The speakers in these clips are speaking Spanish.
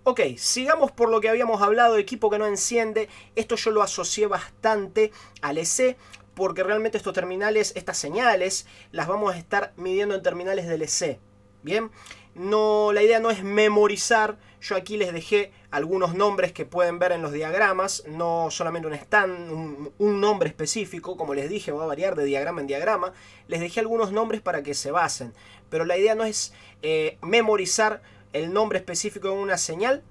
Ok, sigamos por lo que habíamos hablado, equipo que no enciende. Esto yo lo asocié bastante al EC, porque realmente estos terminales, estas señales, las vamos a estar midiendo en terminales del EC. Bien, no, la idea no es memorizar. Yo aquí les dejé algunos nombres que pueden ver en los diagramas, no solamente un stand, un nombre específico, como les dije, va a variar de diagrama en diagrama. Les dejé algunos nombres para que se basen, pero la idea no es memorizar el nombre específico de una señal,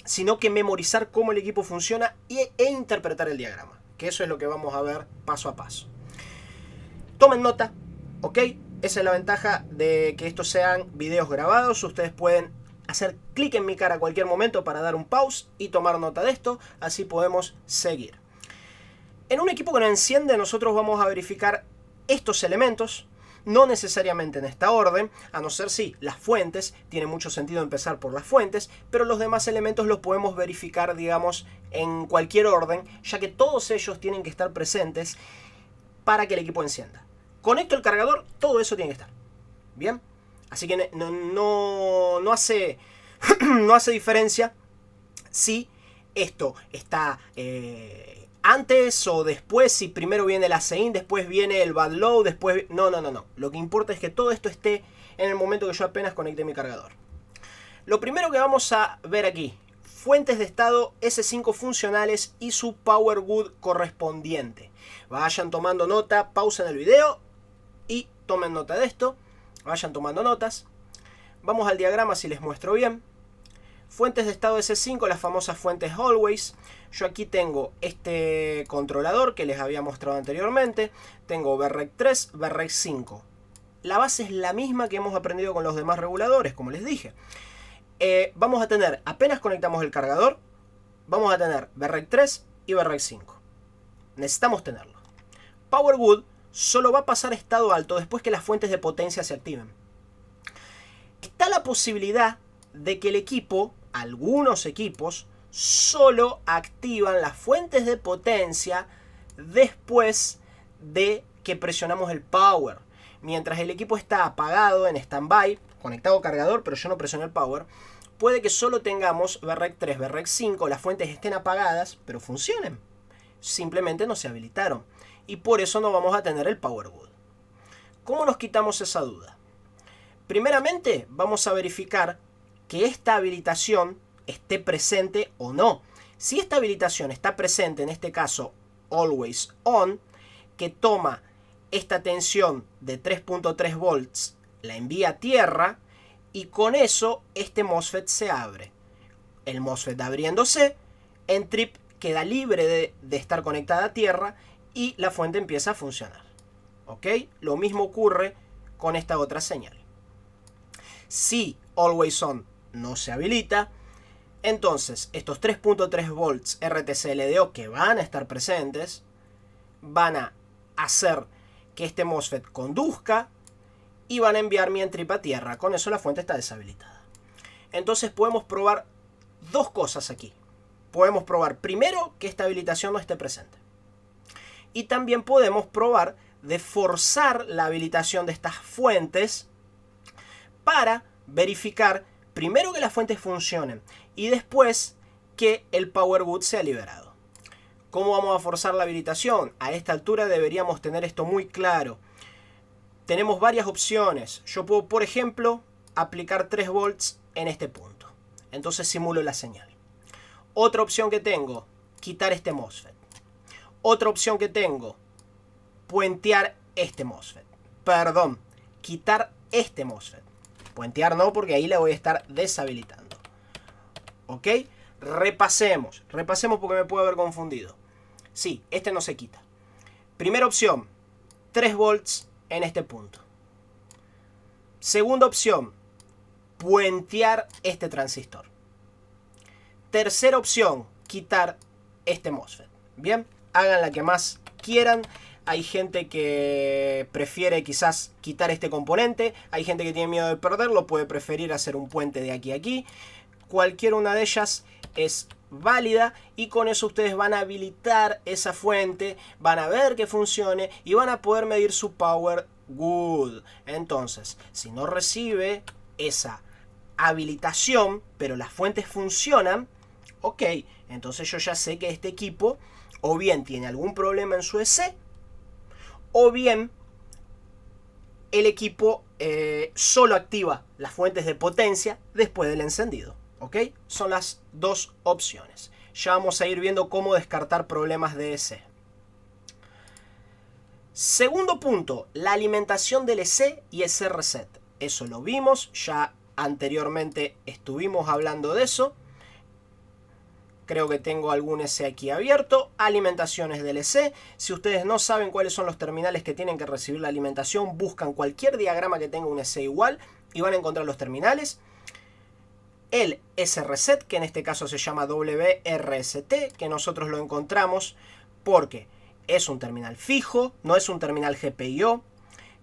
sino que memorizar cómo el equipo funciona e interpretar el diagrama, que eso es lo que vamos a ver paso a paso. Tomen nota, ¿ok? Esa es la ventaja de que estos sean videos grabados. Ustedes pueden hacer clic en mi cara a cualquier momento para dar un pause y tomar nota de esto, así podemos seguir. En un equipo que no enciende, nosotros vamos a verificar estos elementos, no necesariamente en esta orden, a no ser si las fuentes, tiene mucho sentido empezar por las fuentes, pero los demás elementos los podemos verificar, digamos, en cualquier orden, ya que todos ellos tienen que estar presentes para que el equipo encienda. Conecto el cargador, todo eso tiene que estar. Bien, así que no hace no hace diferencia si esto está antes o después, si primero viene el ACIN, después viene el bad load, después... No. Lo que importa es que todo esto esté en el momento que yo apenas conecte mi cargador. Lo primero que vamos a ver aquí, fuentes de estado S5 funcionales y su power good correspondiente. Vayan tomando nota, pausen el video y tomen nota de esto. Vayan tomando notas. Vamos al diagrama si les muestro bien. Fuentes de estado S5, las famosas fuentes always. Yo aquí tengo este controlador que les había mostrado anteriormente. Tengo VREC 3, VREC 5. La base es la misma que hemos aprendido con los demás reguladores, como les dije. Vamos a tener, apenas conectamos el cargador, vamos a tener VREC 3 y VREC 5. Necesitamos tenerlo. Power good solo va a pasar a estado alto después que las fuentes de potencia se activen. Está la posibilidad de que el equipo, algunos equipos, solo activan las fuentes de potencia después de que presionamos el power. Mientras el equipo está apagado en standby, conectado al cargador, pero yo no presioné el power, puede que solo tengamos VREC 3, VREC 5, las fuentes estén apagadas, pero funcionen. Simplemente no se habilitaron. Y por eso no vamos a tener el power good. ¿Cómo nos quitamos esa duda? Primeramente, vamos a verificar que esta habilitación esté presente o no. Si esta habilitación está presente, en este caso always on, que toma esta tensión de 3.3 volts, la envía a tierra y con eso este MOSFET se abre. El MOSFET abriéndose, en trip queda libre de estar conectada a tierra y la fuente empieza a funcionar. ¿Ok? Lo mismo ocurre con esta otra señal. Si always on no se habilita, entonces estos 3.3 volts RTC-LDO que van a estar presentes van a hacer que este MOSFET conduzca y van a enviar mi entrip a tierra. Con eso la fuente está deshabilitada. Entonces podemos probar dos cosas aquí. Podemos probar primero que esta habilitación no esté presente. Y también podemos probar de forzar la habilitación de estas fuentes para verificar primero que las fuentes funcionen y después que el power good sea liberado. ¿Cómo vamos a forzar la habilitación? A esta altura deberíamos tener esto muy claro. Tenemos varias opciones. Yo puedo, por ejemplo, aplicar 3 volts en este punto. Entonces simulo la señal. Otra opción que tengo, quitar este MOSFET. Otra opción que tengo, puentear este MOSFET. Perdón, quitar este MOSFET. Puentear no, porque ahí le voy a estar deshabilitando. ¿Ok? Repasemos porque me puedo haber confundido. Sí, este no se quita. Primera opción, 3 volts en este punto. Segunda opción, puentear este transistor. Tercera opción, quitar este MOSFET. Bien, hagan la que más quieran. Hay gente que prefiere quizás quitar este componente. Hay gente que tiene miedo de perderlo, puede preferir hacer un puente de aquí a aquí. Cualquier una de ellas es válida y con eso ustedes van a habilitar esa fuente, van a ver que funcione y van a poder medir su power good. Entonces, si no recibe esa habilitación, pero las fuentes funcionan, ok, entonces yo ya sé que este equipo o bien tiene algún problema en su EC, o bien el equipo solo activa las fuentes de potencia después del encendido. ¿Ok? Son las dos opciones. Ya vamos a ir viendo cómo descartar problemas de EC. Segundo punto, la alimentación del EC y EC reset. Eso lo vimos, ya anteriormente estuvimos hablando de eso. Creo que tengo algún EC aquí abierto. Alimentaciones del EC. Si ustedes no saben cuáles son los terminales que tienen que recibir la alimentación, buscan cualquier diagrama que tenga un EC igual y van a encontrar los terminales. El S-Reset, que en este caso se llama WRST, que nosotros lo encontramos porque es un terminal fijo, no es un terminal GPIO,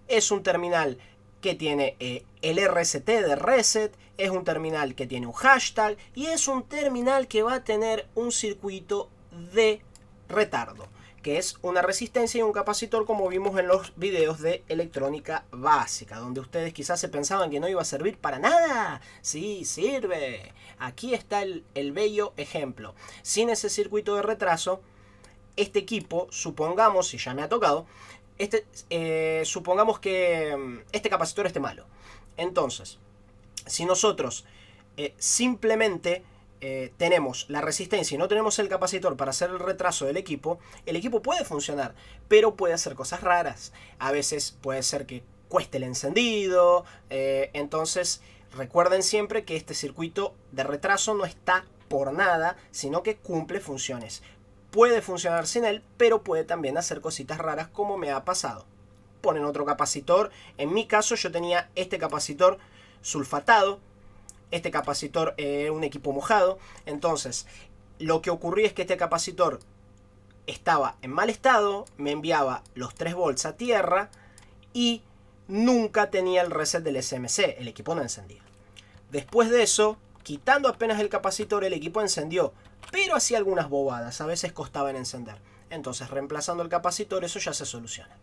es un terminal que tiene el RST de reset, es un terminal que tiene un hashtag y es un terminal que va a tener un circuito de retardo, que es una resistencia y un capacitor, como vimos en los videos de electrónica básica, donde ustedes quizás se pensaban que no iba a servir para nada. Sí, sirve. Aquí está el bello ejemplo. Sin ese circuito de retraso, este equipo, supongamos, si ya me ha tocado, supongamos que este capacitor esté malo. Entonces, si nosotros simplemente tenemos la resistencia y no tenemos el capacitor para hacer el retraso del equipo, el equipo puede funcionar, pero puede hacer cosas raras. A veces puede ser que cueste el encendido. Entonces, recuerden siempre que este circuito de retraso no está por nada, sino que cumple funciones. Puede funcionar sin él, pero puede también hacer cositas raras, como me ha pasado. Ponen otro capacitor. En mi caso yo tenía este capacitor sulfatado. Este capacitor era un equipo mojado. Entonces lo que ocurría es que este capacitor estaba en mal estado. Me enviaba los 3 volts a tierra. Y nunca tenía el reset del SMC. El equipo no encendía. Después de eso, quitando apenas el capacitor, el equipo encendió. Pero hacía algunas bobadas, a veces costaba en encender. Entonces, reemplazando el capacitor, eso ya se soluciona.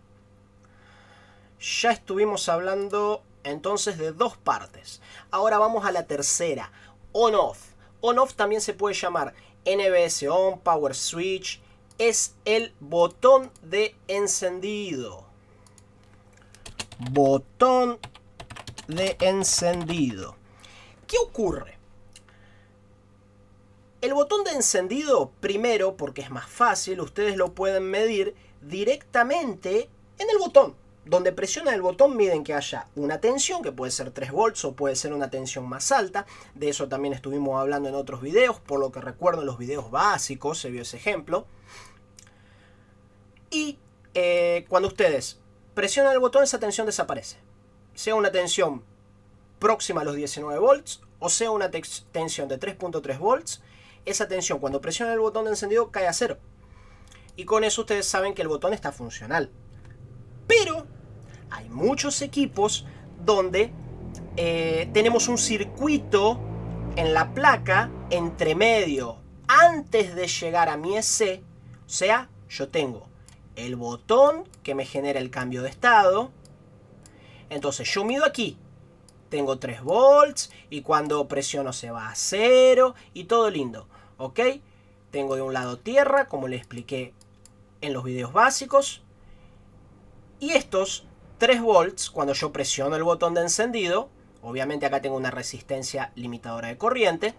Ya estuvimos hablando entonces de 2 partes. Ahora vamos a la tercera, on-off. On-off también se puede llamar NBS on, power switch. Es el botón de encendido. Botón de encendido. ¿Qué ocurre? El botón de encendido, primero, porque es más fácil, ustedes lo pueden medir directamente en el botón. Donde presionan el botón miden que haya una tensión, que puede ser 3 volts o puede ser una tensión más alta. De eso también estuvimos hablando en otros videos, por lo que recuerdo en los videos básicos se vio ese ejemplo. Y cuando ustedes presionan el botón, esa tensión desaparece. Sea una tensión próxima a los 19 volts o sea una tensión de 3.3 volts. Esa tensión cuando presionan el botón de encendido cae a 0. Y con eso ustedes saben que el botón está funcional. Pero hay muchos equipos donde tenemos un circuito en la placa entre medio antes de llegar a mi EC. O sea, yo tengo el botón que me genera el cambio de estado. Entonces yo mido aquí. Tengo 3 volts y cuando presiono se va a 0 y todo lindo, ¿ok? Tengo de un lado tierra, como le expliqué en los videos básicos. Y estos 3 volts, cuando yo presiono el botón de encendido, obviamente acá tengo una resistencia limitadora de corriente.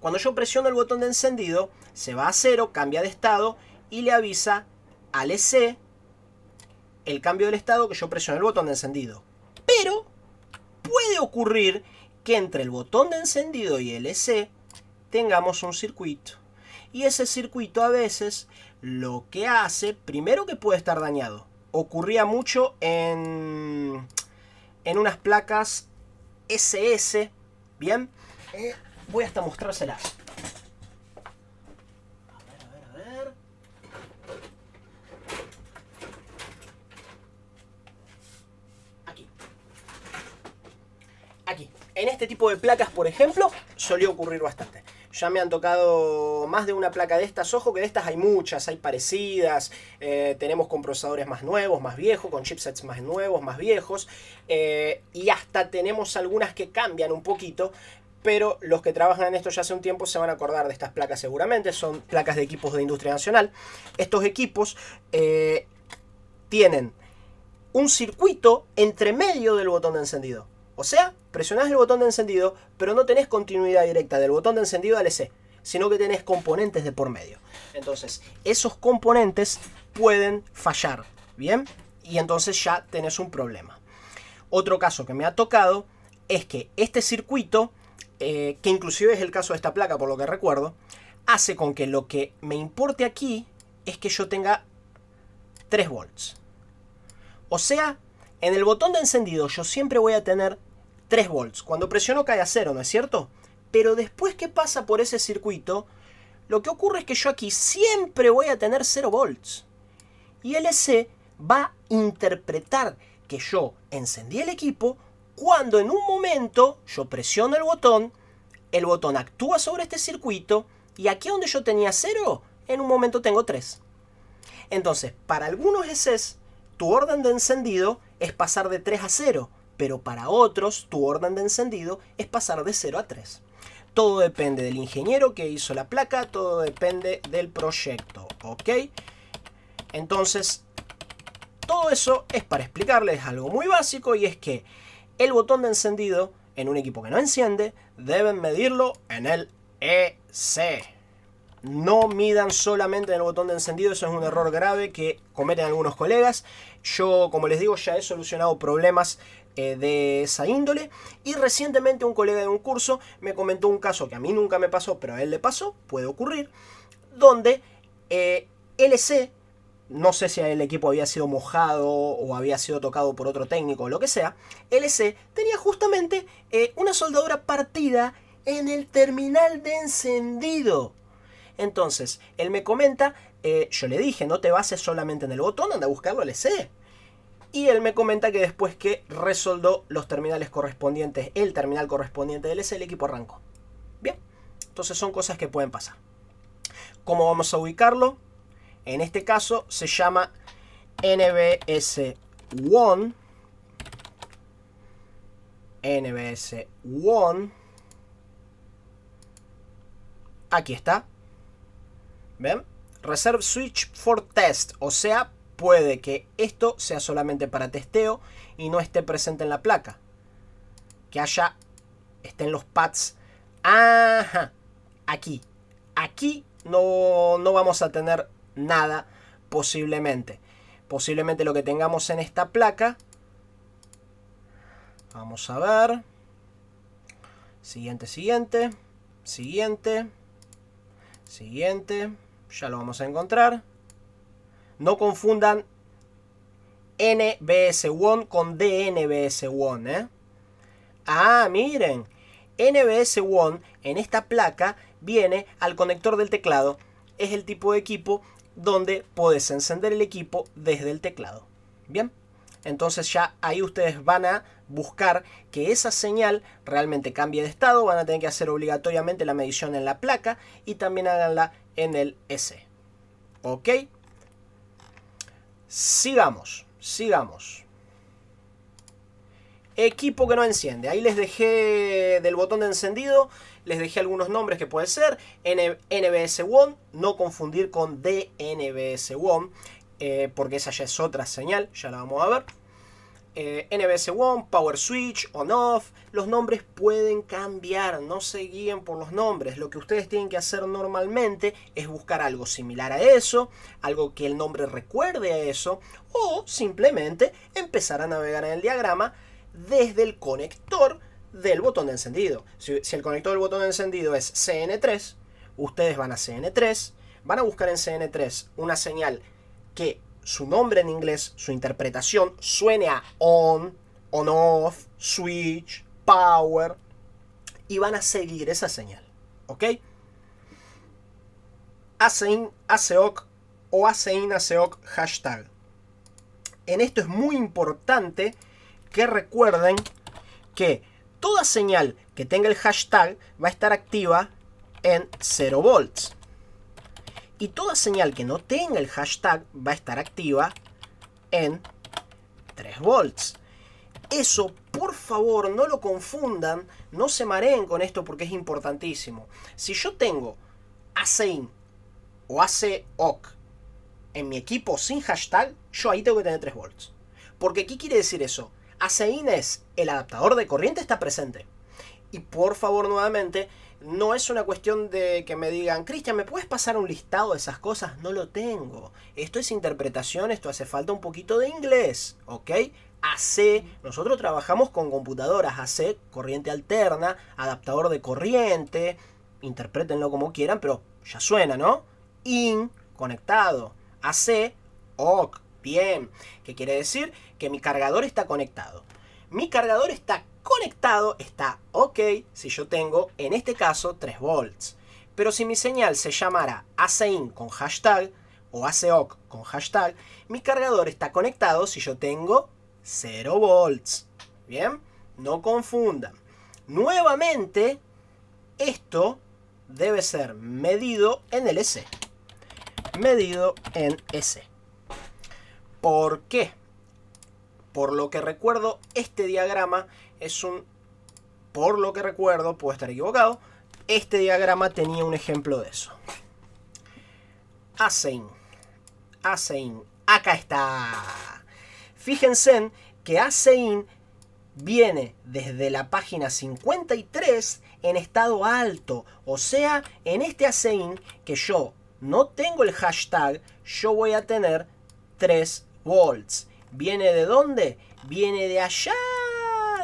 Cuando yo presiono el botón de encendido, se va a 0, cambia de estado y le avisa al EC el cambio del estado que yo presiono el botón de encendido. Pero puede ocurrir que entre el botón de encendido y el EC tengamos un circuito. Y ese circuito a veces lo que hace, primero que puede estar dañado. Ocurría mucho en unas placas SS. Bien, voy hasta mostrárselas. A ver. Aquí, En este tipo de placas, por ejemplo, solía ocurrir bastante. Ya me han tocado más de una placa de estas. Ojo que de estas hay muchas, hay parecidas. Tenemos con procesadores más nuevos, más viejos, con chipsets más nuevos, más viejos. Y hasta tenemos algunas que cambian un poquito. Pero los que trabajan en esto ya hace un tiempo se van a acordar de estas placas seguramente. Son placas de equipos de industria nacional. Estos equipos tienen un circuito entre medio del botón de encendido. O sea, presionás el botón de encendido, pero no tenés continuidad directa del botón de encendido al LC, sino que tenés componentes de por medio. Entonces, esos componentes pueden fallar, ¿bien? Y entonces ya tenés un problema. Otro caso que me ha tocado es que este circuito, que inclusive es el caso de esta placa por lo que recuerdo, hace con que lo que me importe aquí es que yo tenga 3 volts. O sea, en el botón de encendido yo siempre voy a tener 3 volts. Cuando presiono cae a 0, ¿no es cierto? Pero después que pasa por ese circuito, lo que ocurre es que yo aquí siempre voy a tener 0 volts. Y el LC va a interpretar que yo encendí el equipo cuando en un momento yo presiono el botón actúa sobre este circuito y aquí donde yo tenía 0, en un momento tengo 3. Entonces, para algunos LCs, tu orden de encendido es pasar de 3 a 0, pero para otros tu orden de encendido es pasar de 0 a 3. Todo depende del ingeniero que hizo la placa, todo depende del proyecto, ¿ok? Entonces, todo eso es para explicarles algo muy básico y es que el botón de encendido en un equipo que no enciende deben medirlo en el EC. No midan solamente en el botón de encendido, eso es un error grave que cometen algunos colegas. Yo, como les digo, ya he solucionado problemas de esa índole. Y recientemente un colega de un curso me comentó un caso que a mí nunca me pasó, pero a él le pasó, puede ocurrir, donde LC, no sé si el equipo había sido mojado o había sido tocado por otro técnico o lo que sea, LC tenía justamente una soldadura partida en el terminal de encendido. Entonces, él me comenta, yo le dije, no te bases solamente en el botón, anda a buscarlo al LC. Y él me comenta que después que resoldó los terminales correspondientes, el terminal correspondiente del LC, el equipo arrancó. Bien, entonces son cosas que pueden pasar. ¿Cómo vamos a ubicarlo? En este caso se llama NBS1. NBS1. Aquí está. ¿Ven? Reserve Switch for Test. O sea, puede que esto sea solamente para testeo y no esté presente en la placa. Que estén los pads. Ajá. Aquí no vamos a tener nada posiblemente. Posiblemente lo que tengamos en esta placa. Vamos a ver. Siguiente. Ya lo vamos a encontrar. No confundan NBS1 con DNBS1, ¿eh? Ah, miren. NBS1 en esta placa viene al conector del teclado. Es el tipo de equipo donde podés encender el equipo desde el teclado. Bien. Entonces ya ahí ustedes van a buscar que esa señal realmente cambie de estado. Van a tener que hacer obligatoriamente la medición en la placa y también háganla en el EC. ¿Ok? Sigamos. Equipo que no enciende. Ahí les dejé del botón de encendido. Les dejé algunos nombres que pueden ser. NBS1. No confundir con DNBS1. Porque esa ya es otra señal. Ya la vamos a ver. NBS1, Power Switch, On-Off. Los nombres pueden cambiar. No se guíen por los nombres. Lo que ustedes tienen que hacer normalmente es buscar algo similar a eso. Algo que el nombre recuerde a eso. O simplemente empezar a navegar en el diagrama desde el conector del botón de encendido. Si el conector del botón de encendido es CN3, ustedes van a CN3. Van a buscar en CN3 una señal que su nombre en inglés, su interpretación, suene a on, on-off, switch, power. Y van a seguir esa señal. ¿Ok? ACIN, ACOC o ACIN, ACOC hashtag. En esto es muy importante que recuerden que Toda señal que tenga el hashtag va a estar activa en 0 volts. Y toda señal que no tenga el hashtag va a estar activa en 3 volts. Eso, por favor, no lo confundan, no se mareen con esto porque es importantísimo. Si yo tengo AC-IN o AC-OCC en mi equipo sin hashtag, yo ahí tengo que tener 3 volts. Porque, ¿qué quiere decir eso? AC-IN es el adaptador de corriente está presente. Y por favor, nuevamente, no es una cuestión de que me digan, Cristian, ¿me puedes pasar un listado de esas cosas? No lo tengo. Esto es interpretación, esto hace falta un poquito de inglés, ¿ok? AC, nosotros trabajamos con computadoras AC, corriente alterna, adaptador de corriente, interprétenlo como quieran, pero ya suena, ¿no? IN, conectado, AC, OCC, bien. ¿Qué quiere decir? Que mi cargador está conectado. Mi cargador está conectado, está ok, si yo tengo, en este caso, 3 volts. Pero si mi señal se llamara AC-IN con hashtag o AC-OCC con hashtag, mi cargador está conectado si yo tengo 0 volts. Bien, no confundan. Nuevamente, esto debe ser medido en el EC. Medido en EC. ¿Por qué? Por lo que recuerdo, este diagrama es un... Por lo que recuerdo, puedo estar equivocado, este diagrama tenía un ejemplo de eso. AC-IN. AC-IN. Acá está. Fíjense que AC-IN viene desde la página 53 en estado alto. O sea, en este AC-IN que yo no tengo el hashtag, yo voy a tener 3 volts. ¿Viene de dónde? Viene de allá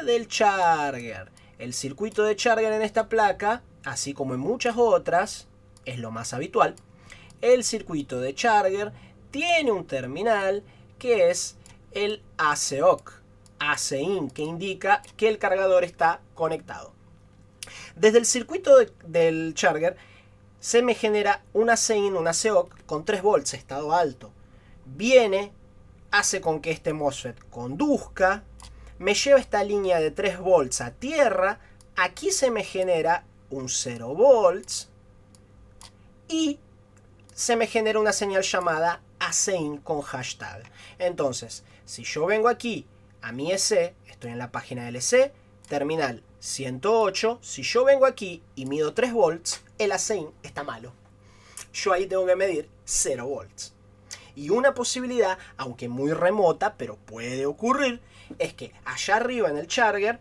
del charger. El circuito de charger en esta placa, así como en muchas otras, es lo más habitual. El circuito de charger tiene un terminal que es el AC-OCC, AC-IN, que indica que el cargador está conectado. Desde el circuito del charger se me genera un AC-IN, un AC-OCC con 3 volts, estado alto. Viene, hace con que este MOSFET conduzca, me lleva esta línea de 3 volts a tierra, aquí se me genera un 0 volts y se me genera una señal llamada AC-IN con hashtag. Entonces, si yo vengo aquí a mi EC, estoy en la página del EC, terminal 108, si yo vengo aquí y mido 3 volts, el AC-IN está malo. Yo ahí tengo que medir 0 volts. Y una posibilidad, aunque muy remota, pero puede ocurrir, es que allá arriba en el charger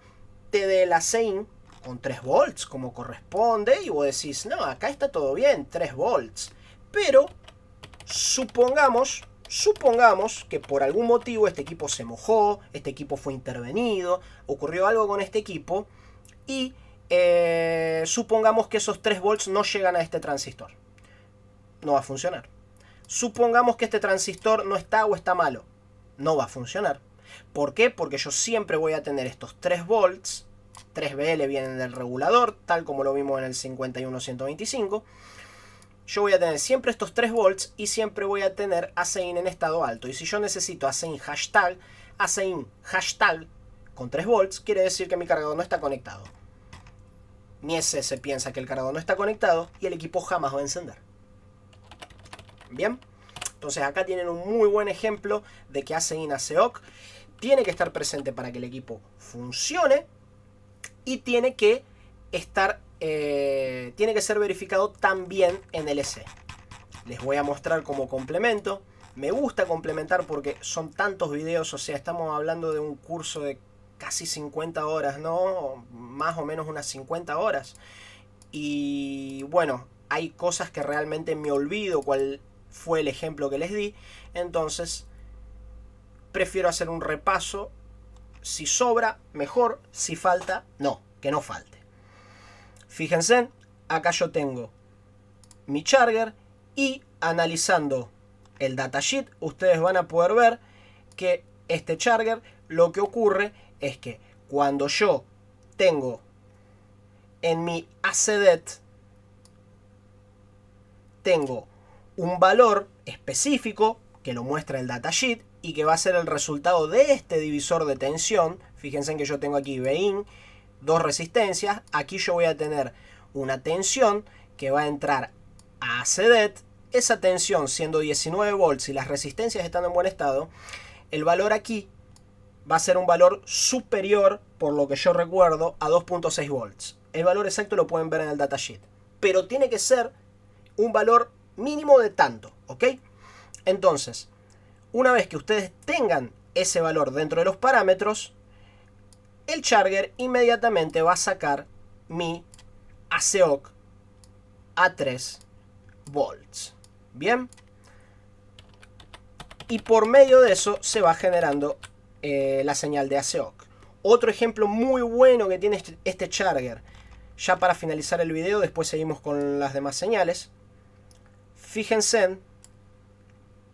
te dé el AC-IN con 3 volts como corresponde y vos decís, no, acá está todo bien, 3 volts. Pero supongamos que por algún motivo este equipo se mojó, este equipo fue intervenido, ocurrió algo con este equipo y supongamos que esos 3 volts no llegan a este transistor. No va a funcionar. Supongamos que este transistor no está o está malo. No va a funcionar. ¿Por qué? Porque yo siempre voy a tener estos 3 volts. 3 VL vienen del regulador, tal como lo vimos en el 51125. Yo voy a tener siempre estos 3 volts y siempre voy a tener AC-IN en estado alto. Y si yo necesito AC-IN hashtag con 3 volts, quiere decir que mi cargador no está conectado. Mi EC se piensa que el cargador no está conectado y el equipo jamás va a encender. Bien, entonces acá tienen un muy buen ejemplo de que AC-IN, AC-OCC tiene que estar presente para que el equipo funcione y tiene que estar, tiene que ser verificado también en el EC. Les voy a mostrar como complemento. Me gusta complementar porque son tantos videos, o sea, estamos hablando de un curso de casi 50 horas, ¿no? Más o menos unas 50 horas. Y bueno, hay cosas que realmente me olvido cuál fue el ejemplo que les di, entonces prefiero hacer un repaso. Si sobra, mejor; si falta, no, que no falte. Fíjense, acá yo tengo mi charger y analizando el datasheet ustedes van a poder ver que este charger, lo que ocurre es que cuando yo tengo en mi ACDET tengo un valor específico que lo muestra el datasheet y que va a ser el resultado de este divisor de tensión. Fíjense que yo tengo aquí VIN, dos resistencias. Aquí yo voy a tener una tensión que va a entrar a ACDET. Esa tensión siendo 19 volts y las resistencias están en buen estado, el valor aquí va a ser un valor superior, por lo que yo recuerdo, a 2.6 volts. El valor exacto lo pueden ver en el datasheet. Pero tiene que ser un valor mínimo de tanto, ¿ok? Entonces, una vez que ustedes tengan ese valor dentro de los parámetros, el charger inmediatamente va a sacar mi ACOC a 3 volts. Bien. Y por medio de eso se va generando la señal de ACOC. Otro ejemplo muy bueno que tiene este charger, ya para finalizar el video, después seguimos con las demás señales. Fíjense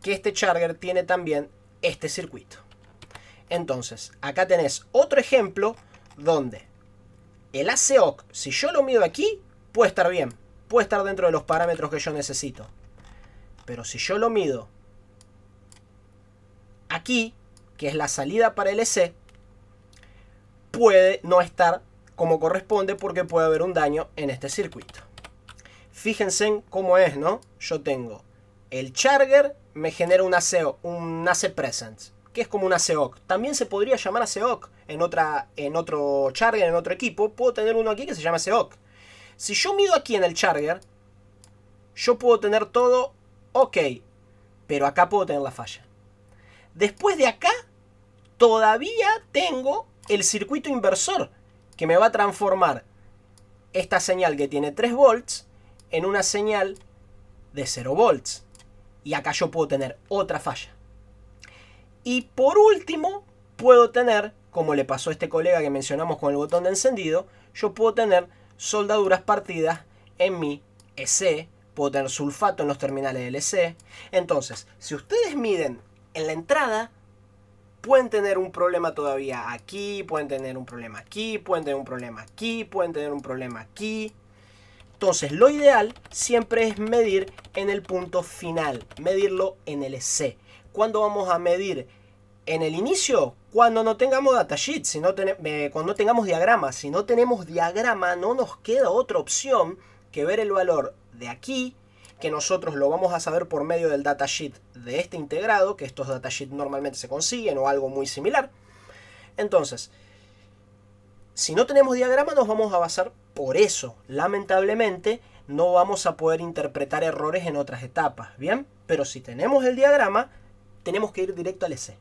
que este charger tiene también este circuito. Entonces, acá tenés otro ejemplo donde el ACOC, si yo lo mido aquí, puede estar bien, puede estar dentro de los parámetros que yo necesito. Pero si yo lo mido aquí, que es la salida para el EC, puede no estar como corresponde porque puede haber un daño en este circuito. Fíjense en cómo es, ¿no? Yo tengo el charger, me genera un AC presence, que es como un ACOC. También se podría llamar ACOC en otro charger, en otro equipo. Puedo tener uno aquí que se llama ACOC. Si yo mido aquí en el charger, yo puedo tener todo ok, pero acá puedo tener la falla. Después de acá, todavía tengo el circuito inversor, que me va a transformar esta señal que tiene 3 volts en una señal de 0 volts. Y acá yo puedo tener otra falla. Y por último, puedo tener, como le pasó a este colega que mencionamos con el botón de encendido, yo puedo tener soldaduras partidas en mi EC, puedo tener sulfato en los terminales del EC. Entonces, si ustedes miden en la entrada, pueden tener un problema todavía aquí, pueden tener un problema aquí, pueden tener un problema aquí, pueden tener un problema aquí. Entonces, lo ideal siempre es medir en el punto final, medirlo en el EC. ¿Cuándo vamos a medir? En el inicio, cuando no tengamos datasheet, cuando no tengamos diagrama. Si no tenemos diagrama, no nos queda otra opción que ver el valor de aquí, que nosotros lo vamos a saber por medio del datasheet de este integrado, que estos datasheets normalmente se consiguen o algo muy similar. Entonces, si no tenemos diagrama, nos vamos a basar por eso. Lamentablemente, no vamos a poder interpretar errores en otras etapas, ¿bien? Pero si tenemos el diagrama, tenemos que ir directo al EC.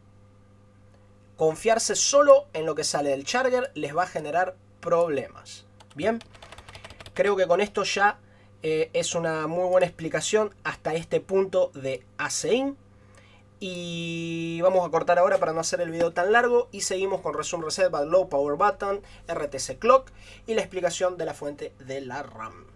Confiarse solo en lo que sale del charger les va a generar problemas, ¿bien? Creo que con esto ya es una muy buena explicación hasta este punto de ACIN. Y vamos a cortar ahora para no hacer el video tan largo y seguimos con Resume Reset, Low Power Button, RTC Clock y la explicación de la fuente de la RAM.